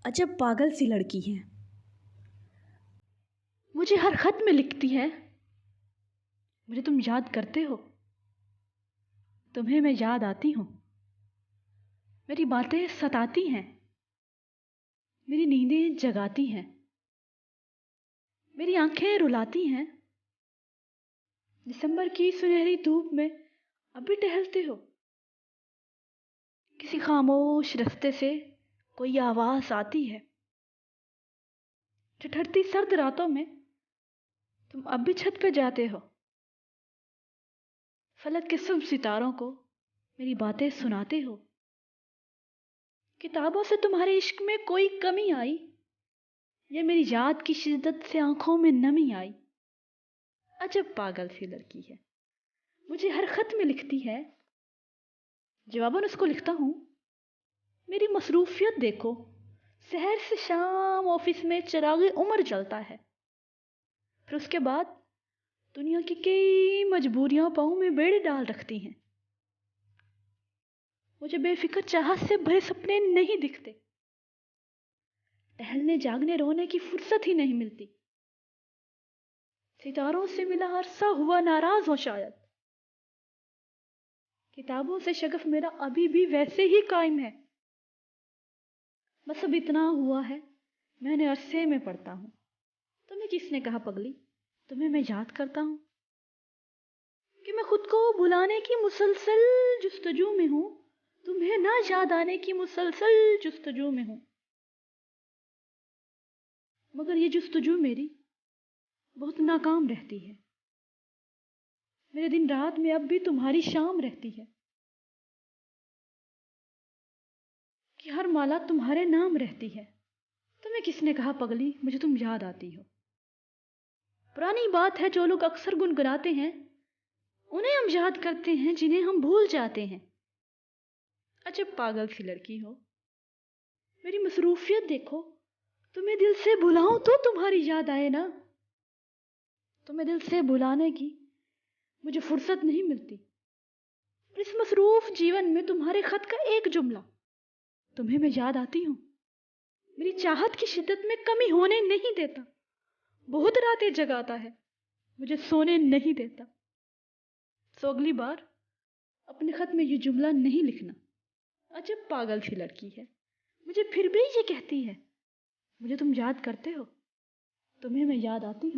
अजब पागल सी लड़की है। मुझे हर खत में लिखती है, मुझे तुम याद करते हो, तुम्हें मैं याद आती हूँ। मेरी बातें सताती हैं, मेरी नींदें जगाती हैं, मेरी आंखें रुलाती हैं। दिसंबर की सुनहरी धूप में अभी टहलते हो। किसी खामोश रास्ते से कोई आवाज आती है। ठठरती सर्द रातों में तुम अब भी छत पे जाते हो। फलक के सब सितारों को मेरी बातें सुनाते हो। किताबों से तुम्हारे इश्क में कोई कमी आई, या मेरी याद की शिद्दत से आंखों में नमी आई। अजब पागल सी लड़की है। मुझे हर खत में लिखती है, जवाबन उसको लिखता हूँ, मेरी मसरूफियत देखो, शहर से शाम ऑफिस में चिरागे उम्र जलता है। फिर उसके बाद दुनिया की कई मजबूरियां पाँव में बेड़े डाल रखती हैं। मुझे बेफिक्र चाहत से भरे सपने नहीं दिखते। टहलने जागने रोने की फुर्सत ही नहीं मिलती। सितारों से मिला अरसा हुआ नाराज हो शायद। किताबों से शगफ मेरा अभी भी वैसे ही कायम है। बस अब इतना हुआ है, मैंने अरसे में पढ़ता हूँ। तुम्हें किसने कहा पगली, तुम्हें मैं याद करता हूँ? कि मैं खुद को भुलाने की मुसलसल जुस्तजू में हूँ, तुम्हें ना याद आने की मुसलसल जुस्तजू में हूँ। मगर ये जुस्तजू मेरी बहुत नाकाम रहती है। मेरे दिन रात में अब भी तुम्हारी शाम रहती है, कि हर माला तुम्हारे नाम रहती है। तुम्हें किसने कहा पगली, मुझे तुम याद आती हो? पुरानी बात है, जो लोग अक्सर गुनगुनाते हैं उन्हें हम याद करते हैं, जिन्हें हम भूल जाते हैं। अजब पागल सी लड़की हो। मेरी मसरूफियत देखो, तुम्हें दिल से भुलाऊं तो तुम्हारी याद आए ना। तुम्हें दिल से भुलाने की मुझे फुर्सत नहीं मिलती। इस मसरूफ जीवन में तुम्हारे खत का एक जुमला, तुम्हें मैं याद आती हूँ, मेरी चाहत की शिद्दत में कमी होने नहीं देता। बहुत रातें जगाता है, मुझे सोने नहीं देता। सो अगली बार अपने खत में ये जुमला नहीं लिखना। अजब पागल सी लड़की है। मुझे फिर भी ये कहती है, मुझे तुम याद करते हो, तुम्हें मैं याद आती हूँ।